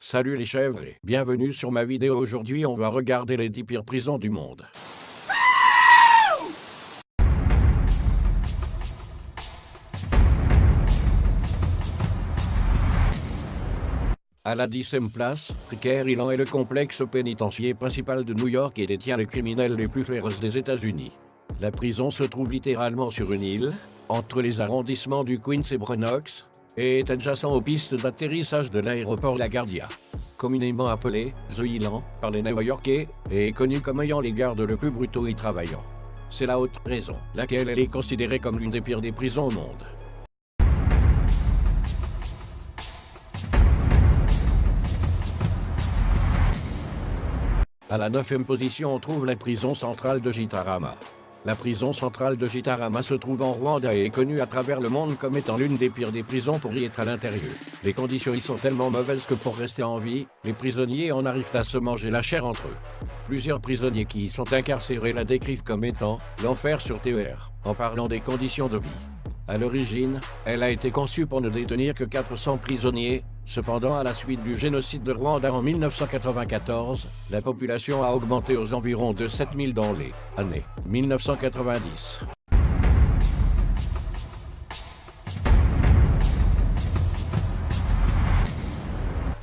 Salut les chèvres et bienvenue sur ma vidéo. Aujourd'hui on va regarder les 10 pires prisons du monde. À la 10e place, Rikers Island est le complexe pénitentiaire principal de New York et détient les criminels les plus féroces des États-Unis. La prison se trouve littéralement sur une île, entre les arrondissements du Queens et Bronx, et est adjacent aux pistes d'atterrissage de l'aéroport LaGuardia. Communément appelé The Island par les New-Yorkais, et est connu comme ayant les gardes le plus brutaux y travaillant. C'est la haute raison, laquelle elle est considérée comme l'une des pires des prisons au monde. À la 9e position, on trouve la prison centrale de Gitarama. La prison centrale de Gitarama se trouve en Rwanda et est connue à travers le monde comme étant l'une des pires des prisons pour y être à l'intérieur. Les conditions y sont tellement mauvaises que pour rester en vie, les prisonniers en arrivent à se manger la chair entre eux. Plusieurs prisonniers qui y sont incarcérés la décrivent comme étant l'enfer sur TER, en parlant des conditions de vie. À l'origine, elle a été conçue pour ne détenir que 400 prisonniers. Cependant, à la suite du génocide de Rwanda en 1994, la population a augmenté aux environs de 7000 dans les années 1990.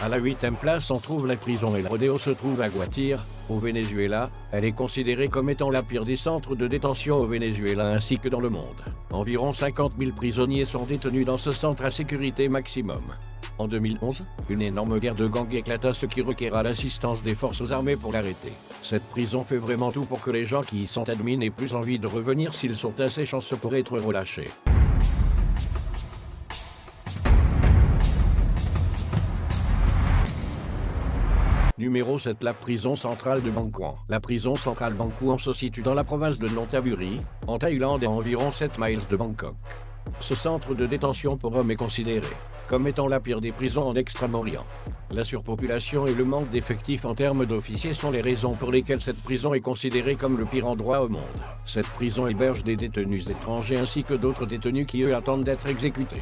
À la 8e place, on trouve la prison El Rodeo se trouve à Guatire, au Venezuela. Elle est considérée comme étant la pire des centres de détention au Venezuela ainsi que dans le monde. Environ 50 000 prisonniers sont détenus dans ce centre à sécurité maximum. En 2011, une énorme guerre de gangs éclata, ce qui requéra l'assistance des forces armées pour l'arrêter. Cette prison fait vraiment tout pour que les gens qui y sont admis n'aient plus envie de revenir s'ils sont assez chanceux pour être relâchés. Numéro 7. La prison centrale de Bangkok. La prison centrale Bangkok se situe dans la province de Nonthaburi, en Thaïlande, et à environ 7 miles de Bangkok. Ce centre de détention pour hommes est considéré comme étant la pire des prisons en Extrême-Orient. La surpopulation et le manque d'effectifs en termes d'officiers sont les raisons pour lesquelles cette prison est considérée comme le pire endroit au monde. Cette prison héberge des détenus étrangers ainsi que d'autres détenus qui eux attendent d'être exécutés.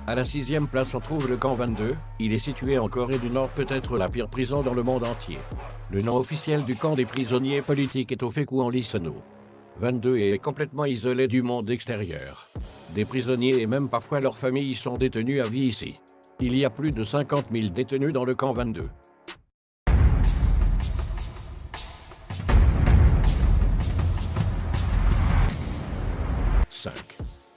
À la 6e place, on trouve le camp 22. Il est situé en Corée du Nord, peut-être la pire prison dans le monde entier. Le nom officiel du camp des prisonniers politiques est Ofeku en Lisano. 22 est complètement isolé du monde extérieur. Des prisonniers et même parfois leurs familles y sont détenus à vie ici. Il y a plus de 50 000 détenus dans le camp 22.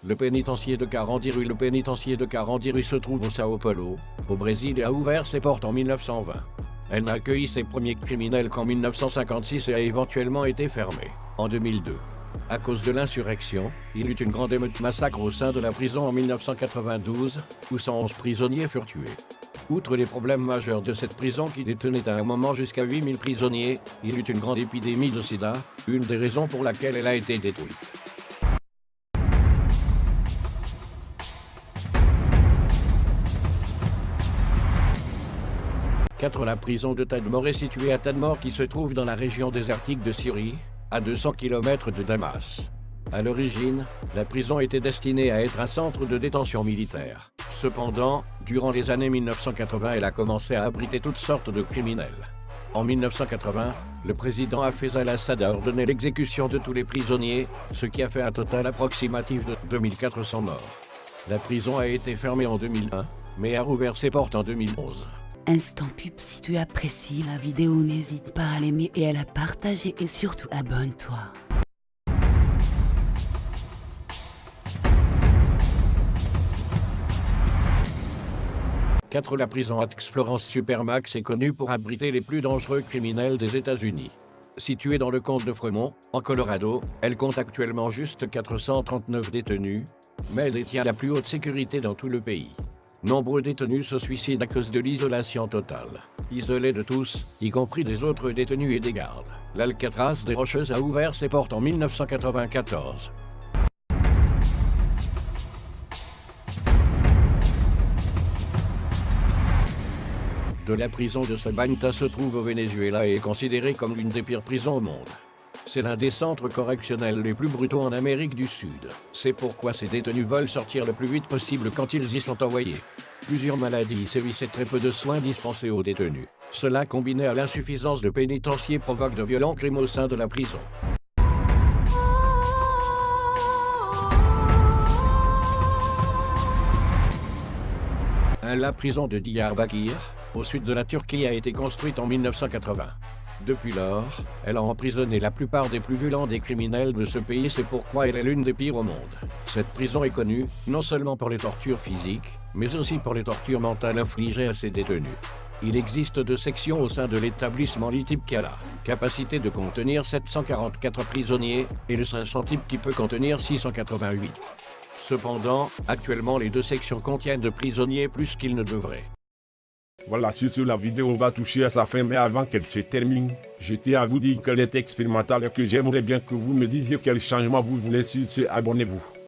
Le pénitencier de Carandiru. Le pénitencier de Carandiru se trouve au Sao Paulo, au Brésil, et a ouvert ses portes en 1920. Elle n'a accueilli ses premiers criminels qu'en 1956 et a éventuellement été fermée en 2002. À cause de l'insurrection, il y eut une grande émeute massacre au sein de la prison en 1992, où 111 prisonniers furent tués. Outre les problèmes majeurs de cette prison qui détenait à un moment jusqu'à 8000 prisonniers, il y eut une grande épidémie de sida, une des raisons pour laquelle elle a été détruite. La prison de Tadmor est située à Tadmor qui se trouve dans la région désertique de Syrie, à 200 km de Damas. À l'origine, la prison était destinée à être un centre de détention militaire. Cependant, durant les années 1980, elle a commencé à abriter toutes sortes de criminels. En 1980, le président Hafez al-Assad a ordonné l'exécution de tous les prisonniers, ce qui a fait un total approximatif de 2400 morts. La prison a été fermée en 2001, mais a rouvert ses portes en 2011. Instant pub, si tu apprécies la vidéo, n'hésite pas à l'aimer et à la partager et surtout abonne-toi. La prison Aix-Florence Supermax est connue pour abriter les plus dangereux criminels des États-Unis. Située dans le comté de Fremont, en Colorado, elle compte actuellement juste 439 détenus, mais elle détient la plus haute sécurité dans tout le pays. Nombreux détenus se suicident à cause de l'isolation totale. Isolés de tous, y compris des autres détenus et des gardes, l'Alcatraz des Rocheuses a ouvert ses portes en 1994. De la prison de Sabanta se trouve au Venezuela et est considérée comme l'une des pires prisons au monde. C'est l'un des centres correctionnels les plus brutaux en Amérique du Sud. C'est pourquoi ces détenus veulent sortir le plus vite possible quand ils y sont envoyés. Plusieurs maladies sévissent et très peu de soins dispensés aux détenus. Cela, combiné à l'insuffisance de pénitenciers, provoque de violents crimes au sein de la prison. La prison de Diyarbakir, au sud de la Turquie, a été construite en 1980. Depuis lors, elle a emprisonné la plupart des plus violents des criminels de ce pays, c'est pourquoi elle est l'une des pires au monde. Cette prison est connue, non seulement pour les tortures physiques, mais aussi pour les tortures mentales infligées à ses détenus. Il existe 2 sections au sein de l'établissement, l'ITIP qui a la capacité de contenir 744 prisonniers, et le 500 type qui peut contenir 688. Cependant, actuellement les 2 sections contiennent de prisonniers plus qu'ils ne devraient. Voilà, sur ce, la vidéo va toucher à sa fin, mais avant qu'elle se termine, je tiens à vous dire qu'elle est expérimentale et que j'aimerais bien que vous me disiez quel changement vous voulez. Sur ce, abonnez-vous.